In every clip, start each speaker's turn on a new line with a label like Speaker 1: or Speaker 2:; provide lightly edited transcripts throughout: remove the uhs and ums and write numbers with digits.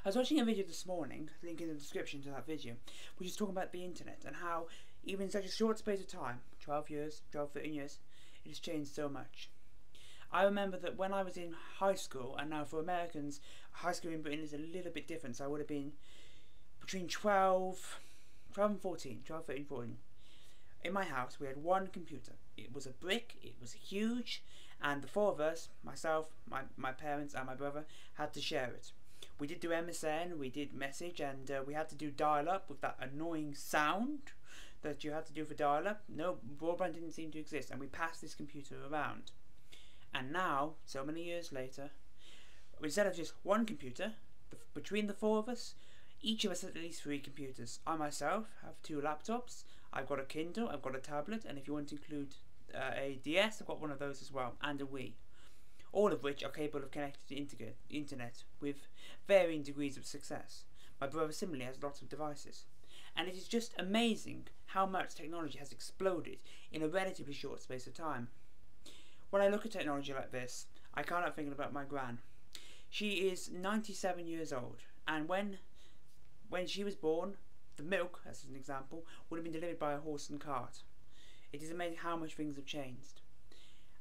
Speaker 1: I was watching a video this morning, link in the description to that video, which is talking about the internet and how even in such a short space of time, 12 years, 13 years, it has changed so much. I remember that when I was in high school, and now for Americans, high school in Britain is a little bit different, so I would have been between 12 and 14, 12, 13, 14. In my house we had one computer. It was a brick, it was huge, and the four of us, myself, my parents and my brother, had to share it. We did do MSN, we did message, and we had to do dial-up with that annoying sound that you had to do for dial-up. No, broadband didn't seem to exist, and we passed this computer around. And now, so many years later, instead of just one computer, between the four of us, each of us has at least 3 computers. I myself have 2 laptops, I've got a Kindle, I've got a tablet, and if you want to include a DS, I've got one of those as well, and a Wii. All of which are capable of connecting to the internet with varying degrees of success. My brother similarly has lots of devices. And it is just amazing how much technology has exploded in a relatively short space of time. When I look at technology like this, I can't help thinking about my gran. She is 97 years old, and when she was born, the milk, as an example, would have been delivered by a horse and cart. It is amazing how much things have changed.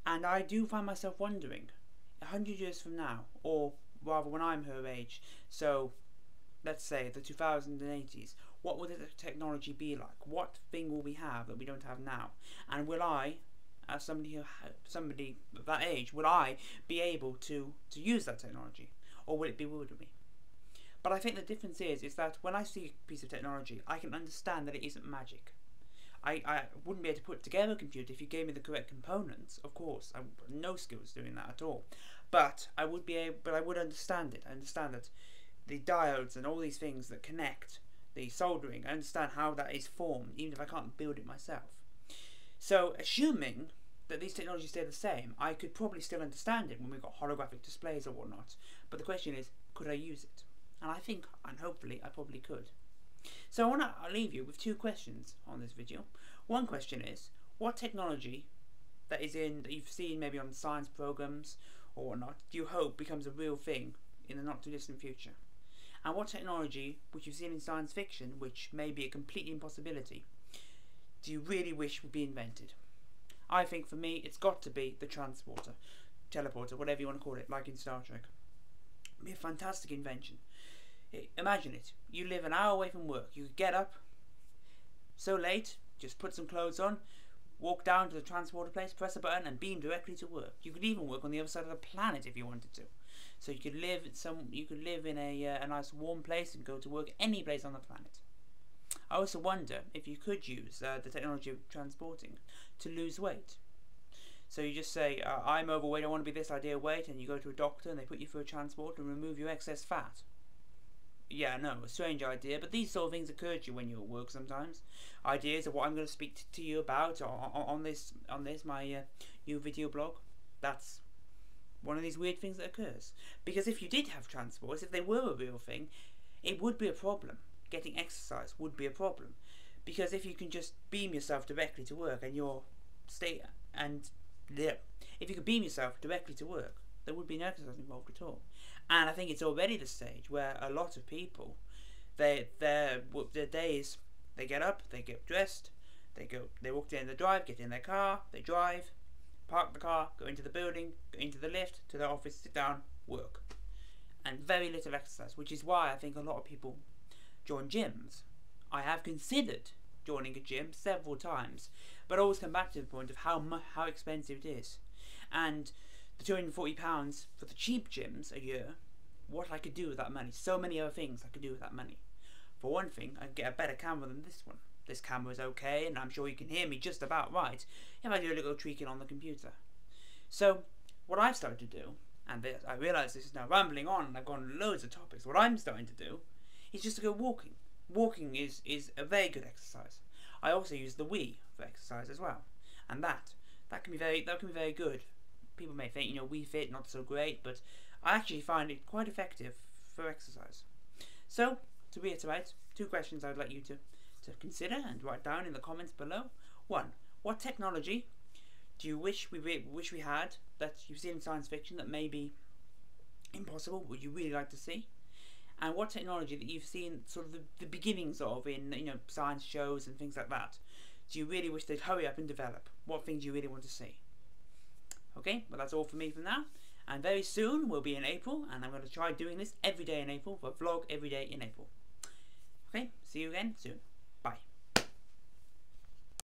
Speaker 1: And I do find myself wondering, 100 years from now, or rather when I'm her age, so let's say the 2080s, what will the technology be like? What thing will we have that we don't have now? And will I, as somebody of that age, will I be able to use that technology? Or will it bewilder me? But I think the difference is that when I see a piece of technology, I can understand that it isn't magic. I wouldn't be able to put together a computer if you gave me the correct components, of course. I have no skills doing that at all. But I would understand it. I understand that the diodes and all these things that connect, the soldering, I understand how that is formed, even if I can't build it myself. So, assuming that these technologies stay the same, I could probably still understand it when we've got holographic displays or whatnot. But the question is, could I use it? And I think, and hopefully, I probably could. So I want to leave you with 2 questions on this video. One question is, what technology that you've seen maybe on science programs or whatnot, do you hope becomes a real thing in the not too distant future? And what technology, which you've seen in science fiction, which may be a complete impossibility, do you really wish would be invented? I think for me, it's got to be the transporter, teleporter, whatever you want to call it, like in Star Trek. It'd be a fantastic invention. Imagine it. You live an hour away from work. You could get up so late, just put some clothes on, walk down to the transporter place, press a button, and beam directly to work. You could even work on the other side of the planet if you wanted to. So you could live in a nice warm place and go to work any place on the planet. I also wonder if you could use the technology of transporting to lose weight. So you just say, I'm overweight, I want to be this ideal weight, and you go to a doctor and they put you through a transporter and remove your excess fat. Yeah, no, a strange idea, but these sort of things occur to you when you're at work sometimes. Ideas of what I'm going to speak to you about on this my new video blog. That's one of these weird things that occurs. Because if you did have transports, if they were a real thing, it would be a problem. Getting exercise would be a problem. Because if you can just beam yourself directly to work and if you could beam yourself directly to work, there would be no exercise involved at all. And I think it's already the stage where a lot of people, their days, they get up, they get dressed, they walk down the drive, get in their car, they drive, park the car, go into the building, go into the lift, to their office, sit down, work. And very little exercise, which is why I think a lot of people join gyms. I have considered joining a gym several times, but always come back to the point of how expensive it is. And the £240 for the cheap gyms a year, what I could do with that money. So many other things I could do with that money. For one thing, I could get a better camera than this one. This camera is okay, and I'm sure you can hear me just about right if I do a little tweaking on the computer. So, what I've started to do, and I realise this is now rambling on and I've gone loads of topics, what I'm starting to do is just to go walking. Walking is a very good exercise. I also use the Wii for exercise as well. And that can be very good. People may think, Wii Fit, not so great, but I actually find it quite effective for exercise. So, to reiterate, 2 questions I'd like you to consider and write down in the comments below. 1. What technology do you wish we had that you've seen in science fiction that may be impossible, would you really like to see? and what technology that you've seen sort of the beginnings of in, you know, science shows and things like that, do you really wish they'd hurry up and develop? What things do you really want to see? Okay, well that's all for me for now, and very soon we'll be in April, and I'm going to try doing this every day in April, a vlog every day in April. Okay, see you again soon.